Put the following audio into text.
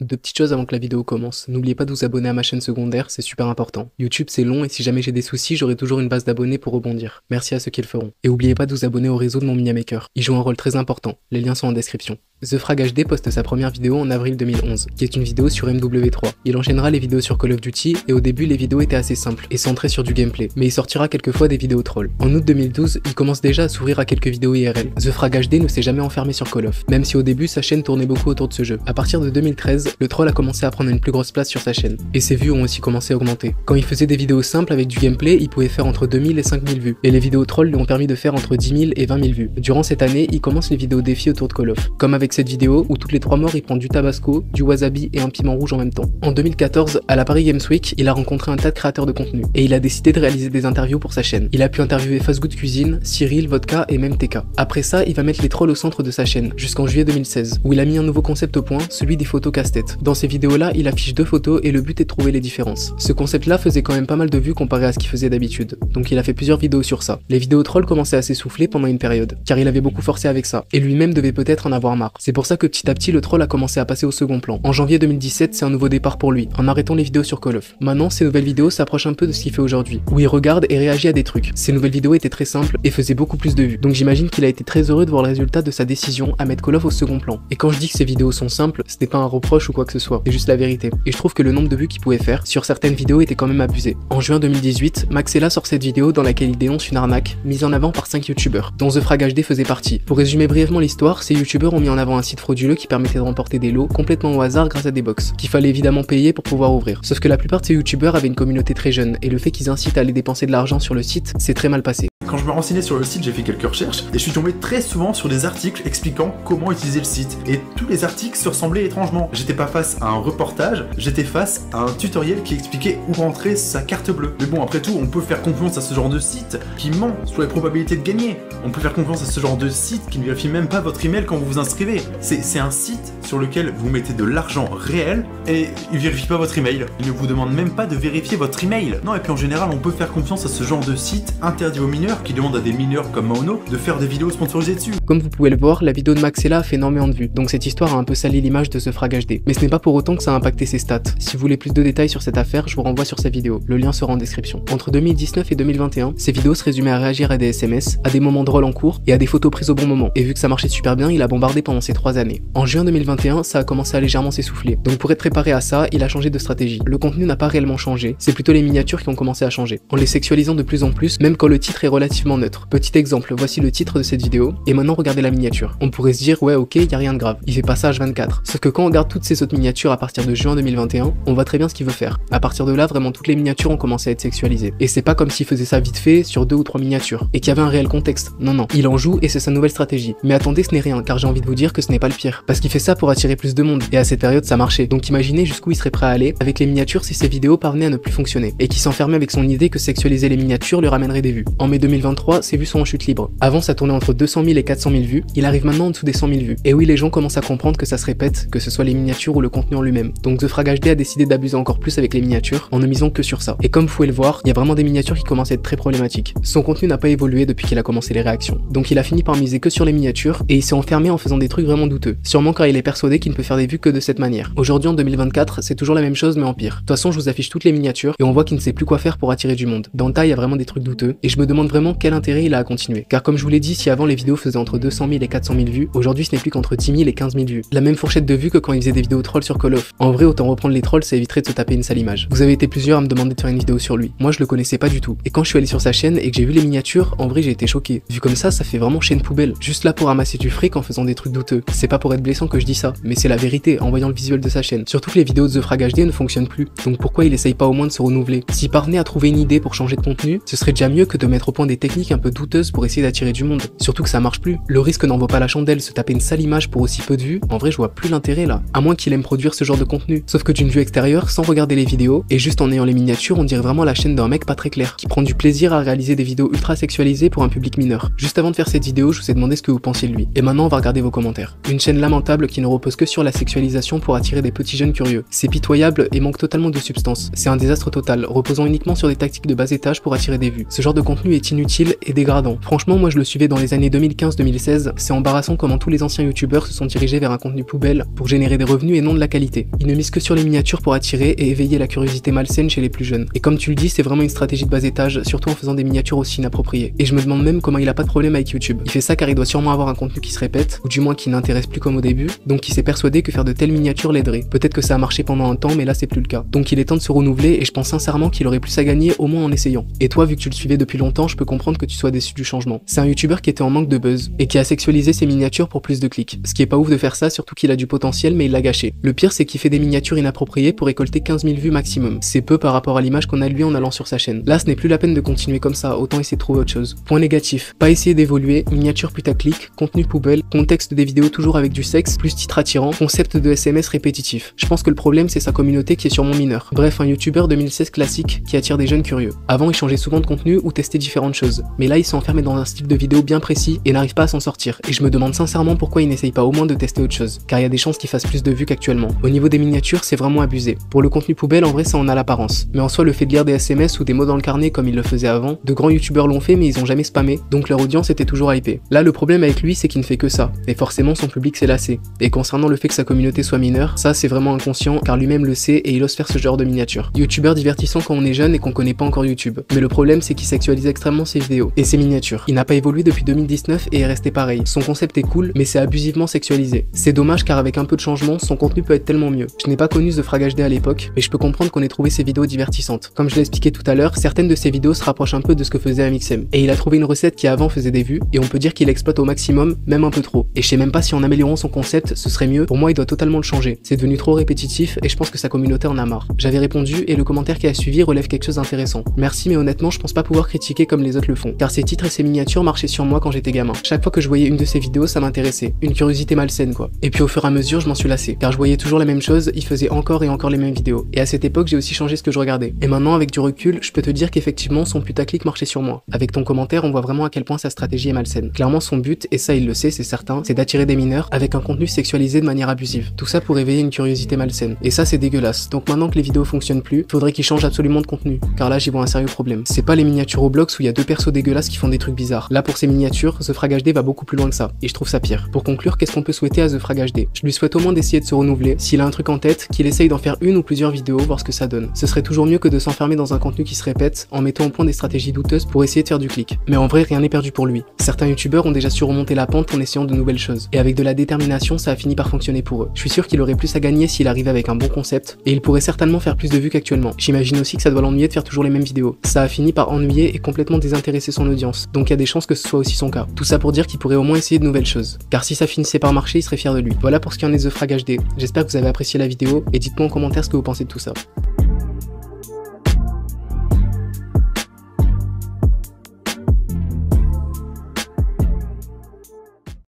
Deux petites choses avant que la vidéo commence. N'oubliez pas de vous abonner à ma chaîne secondaire, c'est super important. YouTube c'est long et si jamais j'ai des soucis, j'aurai toujours une base d'abonnés pour rebondir. Merci à ceux qui le feront. Et n'oubliez pas de vous abonner au réseau de mon Miniamaker. Il joue un rôle très important. Les liens sont en description. TheFragHD poste sa première vidéo en avril 2011, qui est une vidéo sur MW3. Il enchaînera les vidéos sur Call of Duty, et au début les vidéos étaient assez simples, et centrées sur du gameplay, mais il sortira quelquefois des vidéos trolls. En août 2012, il commence déjà à s'ouvrir à quelques vidéos IRL. TheFragHD ne s'est jamais enfermé sur Call of, même si au début sa chaîne tournait beaucoup autour de ce jeu. À partir de 2013, le troll a commencé à prendre une plus grosse place sur sa chaîne, et ses vues ont aussi commencé à augmenter. Quand il faisait des vidéos simples avec du gameplay, il pouvait faire entre 2000 et 5000 vues, et les vidéos trolls lui ont permis de faire entre 10 000 et 20 000 vues. Durant cette année, il commence les vidéos défis autour de Call of, comme avec cette vidéo où toutes les 3 morts il prend du tabasco, du wasabi et un piment rouge en même temps. En 2014, à la Paris Games Week, il a rencontré un tas de créateurs de contenu, et il a décidé de réaliser des interviews pour sa chaîne. Il a pu interviewer Fast Good Cuisine, Cyril, Vodka et même TK. Après ça, il va mettre les trolls au centre de sa chaîne, jusqu'en juillet 2016, où il a mis un nouveau concept au point, celui des photos casse-tête. Dans ces vidéos-là, il affiche 2 photos et le but est de trouver les différences. Ce concept-là faisait quand même pas mal de vues comparé à ce qu'il faisait d'habitude, donc il a fait plusieurs vidéos sur ça. Les vidéos trolls commençaient à s'essouffler pendant une période, car il avait beaucoup forcé avec ça, et lui-même devait peut-être en avoir marre. C'est pour ça que petit à petit le troll a commencé à passer au second plan. En janvier 2017, c'est un nouveau départ pour lui, en arrêtant les vidéos sur Call of. Maintenant, ces nouvelles vidéos s'approchent un peu de ce qu'il fait aujourd'hui, où il regarde et réagit à des trucs. Ces nouvelles vidéos étaient très simples et faisaient beaucoup plus de vues, donc j'imagine qu'il a été très heureux de voir le résultat de sa décision à mettre Call of au second plan. Et quand je dis que ces vidéos sont simples, ce n'est pas un reproche ou quoi que ce soit, c'est juste la vérité. Et je trouve que le nombre de vues qu'il pouvait faire sur certaines vidéos était quand même abusé. En juin 2018, Maxella sort cette vidéo dans laquelle il dénonce une arnaque mise en avant par 5 youtubeurs, dont TheFragHD faisait partie. Pour résumer brièvement l'histoire, ces youtubeurs ont mis en avant un site frauduleux qui permettait de remporter des lots complètement au hasard grâce à des box, qu'il fallait évidemment payer pour pouvoir ouvrir. Sauf que la plupart de ces youtubeurs avaient une communauté très jeune, et le fait qu'ils incitent à aller dépenser de l'argent sur le site, c'est très mal passé. Quand je me renseignais sur le site, j'ai fait quelques recherches et je suis tombé très souvent sur des articles expliquant comment utiliser le site. Et tous les articles se ressemblaient étrangement. J'étais pas face à un reportage, j'étais face à un tutoriel qui expliquait où rentrer sa carte bleue. Mais bon, après tout, on peut faire confiance à ce genre de site qui ment sur les probabilités de gagner. On peut faire confiance à ce genre de site qui ne vérifie même pas votre email quand vous vous inscrivez. C'est un site sur lequel vous mettez de l'argent réel et il vérifie pas votre email. Il ne vous demande même pas de vérifier votre email. Non, et puis en général, on peut faire confiance à ce genre de site interdit aux mineurs qui demandent à des mineurs comme Maono de faire des vidéos sponsorisées dessus. Comme vous pouvez le voir, la vidéo de Maxella a fait énormément de vues, donc cette histoire a un peu sali l'image de TheFragHD. Mais ce n'est pas pour autant que ça a impacté ses stats. Si vous voulez plus de détails sur cette affaire, je vous renvoie sur sa vidéo, le lien sera en description. Entre 2019 et 2021, ces vidéos se résumaient à réagir à des SMS, à des moments drôles en cours et à des photos prises au bon moment. Et vu que ça marchait super bien, il a bombardé pendant ces 3 années. En juin 2021, ça a commencé à légèrement s'essouffler. Donc pour être préparé à ça, il a changé de stratégie. Le contenu n'a pas réellement changé, c'est plutôt les miniatures qui ont commencé à changer, en les sexualisant de plus en plus, même quand le titre est relativement neutre. Petit exemple, voici le titre de cette vidéo, et maintenant regardez la miniature. On pourrait se dire, ouais ok, y a rien de grave, il fait pas ça H24. Sauf que quand on regarde toutes ces autres miniatures à partir de juin 2021, on voit très bien ce qu'il veut faire. À partir de là, vraiment toutes les miniatures ont commencé à être sexualisées. Et c'est pas comme s'il faisait ça vite fait sur 2 ou 3 miniatures, et qu'il y avait un réel contexte. Non, non, il en joue et c'est sa nouvelle stratégie. Mais attendez, ce n'est rien, car j'ai envie de vous dire que ce n'est pas le pire. Parce qu'il fait ça pour attirer plus de monde, et à cette période ça marchait. Donc imaginez jusqu'où il serait prêt à aller avec les miniatures si ses vidéos parvenaient à ne plus fonctionner, et qui s'enfermait avec son idée que sexualiser les miniatures lui ramènerait des vues. En mai 2023, ses vues sont en chute libre. Avant ça tournait entre 200 000 et 400 000 vues, il arrive maintenant en dessous des 100 000 vues. Et oui, les gens commencent à comprendre que ça se répète, que ce soit les miniatures ou le contenu en lui-même. Donc TheFragHD a décidé d'abuser encore plus avec les miniatures, en ne misant que sur ça. Et comme vous pouvez le voir, il y a vraiment des miniatures qui commencent à être très problématiques. Son contenu n'a pas évolué depuis qu'il a commencé les réactions. Donc il a fini par miser que sur les miniatures, et il s'est enfermé en faisant des trucs vraiment douteux. Sûrement car il est persuadé qu'il ne peut faire des vues que de cette manière. Aujourd'hui en 2024, c'est toujours la même chose mais en pire. De toute façon, je vous affiche toutes les miniatures, et on voit qu'il ne sait plus quoi faire pour attirer du monde. Dans le tas, il y a vraiment des trucs douteux, et je me demande vraiment quel intérêt il a à continuer. Car comme je vous l'ai dit, si avant les vidéos faisaient entre 200 000 et 400 000 vues, aujourd'hui ce n'est plus qu'entre 10 000 et 15 000 vues. La même fourchette de vues que quand il faisait des vidéos trolls sur Call of. En vrai, autant reprendre les trolls, ça éviterait de se taper une sale image. Vous avez été plusieurs à me demander de faire une vidéo sur lui. Moi je le connaissais pas du tout. Et quand je suis allé sur sa chaîne et que j'ai vu les miniatures, en vrai j'ai été choqué. Vu comme ça fait vraiment chaîne poubelle. Juste là pour ramasser du fric en faisant des trucs douteux. C'est pas pour être blessant que je dis ça, mais c'est la vérité en voyant le visuel de sa chaîne. Surtout que les vidéos de TheFragHD ne fonctionnent plus. Donc pourquoi il essaye pas au moins de se renouveler? S'il parvenait à trouver une idée pour changer de contenu, ce serait déjà mieux que de mettre au point des techniques un peu douteuses pour essayer d'attirer du monde. Surtout que ça marche plus. Le risque n'en vaut pas la chandelle, se taper une sale image pour aussi peu de vues, en vrai je vois plus l'intérêt là. À moins qu'il aime produire ce genre de contenu. Sauf que d'une vue extérieure, sans regarder les vidéos, et juste en ayant les miniatures, on dirait vraiment la chaîne d'un mec pas très clair, qui prend du plaisir à réaliser des vidéos ultra sexualisées pour un public mineur. Juste avant de faire cette vidéo, je vous ai demandé ce que vous pensiez de lui. Et maintenant on va regarder vos commentaires. Une chaîne lamentable qui ne repose que sur la sexualisation pour attirer des petits jeunes curieux. C'est pitoyable et manque totalement de substance. C'est un désastre total, reposant uniquement sur des tactiques de bas étage pour attirer des vues. Ce genre de contenu est inutile inutile et dégradant. Franchement, moi je le suivais dans les années 2015-2016, c'est embarrassant comment tous les anciens youtubeurs se sont dirigés vers un contenu poubelle pour générer des revenus et non de la qualité. Ils ne misent que sur les miniatures pour attirer et éveiller la curiosité malsaine chez les plus jeunes. Et comme tu le dis, c'est vraiment une stratégie de bas étage, surtout en faisant des miniatures aussi inappropriées. Et je me demande même comment il a pas de problème avec YouTube. Il fait ça car il doit sûrement avoir un contenu qui se répète, ou du moins qui n'intéresse plus comme au début, donc il s'est persuadé que faire de telles miniatures l'aiderait. Peut-être que ça a marché pendant un temps, mais là c'est plus le cas. Donc il est temps de se renouveler et je pense sincèrement qu'il aurait plus à gagner au moins en essayant. Et toi, vu que tu le suivais depuis longtemps, je peux comprendre que tu sois déçu du changement. C'est un youtubeur qui était en manque de buzz et qui a sexualisé ses miniatures pour plus de clics. Ce qui est pas ouf de faire ça, surtout qu'il a du potentiel, mais il l'a gâché. Le pire, c'est qu'il fait des miniatures inappropriées pour récolter 15 000 vues maximum. C'est peu par rapport à l'image qu'on a de lui en allant sur sa chaîne. Là, ce n'est plus la peine de continuer comme ça, autant essayer de trouver autre chose. Point négatif, pas essayer d'évoluer, miniature putaclic, contenu poubelle, contexte des vidéos toujours avec du sexe, plus titre attirant, concept de SMS répétitif. Je pense que le problème, c'est sa communauté qui est sûrement mineure. Bref, un youtubeur 2016 classique qui attire des jeunes curieux. Avant, il changeait souvent de contenu ou testait différentes choses. Mais là, il s'est enfermé dans un style de vidéo bien précis et n'arrive pas à s'en sortir. Et je me demande sincèrement pourquoi il n'essaye pas au moins de tester autre chose. Car il y a des chances qu'il fasse plus de vues qu'actuellement. Au niveau des miniatures, c'est vraiment abusé. Pour le contenu poubelle, en vrai, ça en a l'apparence. Mais en soi, le fait de lire des SMS ou des mots dans le carnet comme il le faisait avant, de grands youtubeurs l'ont fait mais ils ont jamais spammé, donc leur audience était toujours hypée. Là, le problème avec lui, c'est qu'il ne fait que ça. Et forcément, son public s'est lassé. Et concernant le fait que sa communauté soit mineure, ça c'est vraiment inconscient car lui-même le sait et il ose faire ce genre de miniature. Youtubeur divertissant quand on est jeune et qu'on connaît pas encore YouTube. Mais le problème, c'est qu'il sexualise extrêmement ses vidéos et ses miniatures. Il n'a pas évolué depuis 2019 et est resté pareil. Son concept est cool, mais c'est abusivement sexualisé. C'est dommage car avec un peu de changement, son contenu peut être tellement mieux. Je n'ai pas connu The Frag HD à l'époque, mais je peux comprendre qu'on ait trouvé ses vidéos divertissantes. Comme je l'ai expliqué tout à l'heure, certaines de ses vidéos se rapprochent un peu de ce que faisait Amixem. Et il a trouvé une recette qui avant faisait des vues, et on peut dire qu'il exploite au maximum, même un peu trop. Et je sais même pas si en améliorant son concept, ce serait mieux. Pour moi, il doit totalement le changer. C'est devenu trop répétitif et je pense que sa communauté en a marre. J'avais répondu et le commentaire qui a suivi relève quelque chose d'intéressant. Merci, mais honnêtement, je pense pas pouvoir critiquer comme les autres le font. Car ses titres et ses miniatures marchaient sur moi quand j'étais gamin. Chaque fois que je voyais une de ses vidéos, ça m'intéressait. Une curiosité malsaine quoi. Et puis au fur et à mesure, je m'en suis lassé. Car je voyais toujours la même chose, il faisait encore et encore les mêmes vidéos. Et à cette époque, j'ai aussi changé ce que je regardais. Et maintenant, avec du recul, je peux te dire qu'effectivement, son putaclic marchait sur moi. Avec ton commentaire, on voit vraiment à quel point sa stratégie est malsaine. Clairement, son but, et ça il le sait, c'est certain, c'est d'attirer des mineurs avec un contenu sexualisé de manière abusive. Tout ça pour éveiller une curiosité malsaine. Et ça, c'est dégueulasse. Donc maintenant que les vidéos fonctionnent plus, faudrait qu'il change absolument de contenu. Car là, j'y vois un sérieux problème. C'est pas les miniatures Roblox où il y a deux persos dégueulasses qui font des trucs bizarres. Là, pour ces miniatures, The Frag HD va beaucoup plus loin que ça. Et je trouve ça pire. Pour conclure, qu'est-ce qu'on peut souhaiter à The Frag HD? Je lui souhaite au moins d'essayer de se renouveler. S'il a un truc en tête, qu'il essaye d'en faire une ou plusieurs vidéos, voir ce que ça donne. Ce serait toujours mieux que de s'enfermer dans un contenu qui se répète en mettant au point des stratégies douteuses pour essayer de faire du clic. Mais en vrai, rien n'est perdu pour lui. Certains youtubeurs ont déjà su remonter la pente en essayant de nouvelles choses. Et avec de la détermination, ça a fini par fonctionner pour eux. Je suis sûr qu'il aurait plus à gagner s'il arrivait avec un bon concept, et il pourrait certainement faire plus de vues qu'actuellement. J'imagine aussi que ça doit l'ennuyer de faire toujours les mêmes vidéos. Ça a fini par ennuyer et complètement désintéresser son audience. Donc il y a des chances que ce soit aussi son cas. Tout ça pour dire qu'il pourrait au moins essayer de nouvelles choses. Car si ça finissait par marcher, il serait fier de lui. Voilà pour ce qui en est de The Frag HD. J'espère que vous avez apprécié la vidéo, et dites-moi en commentaire ce que vous pensez de tout ça.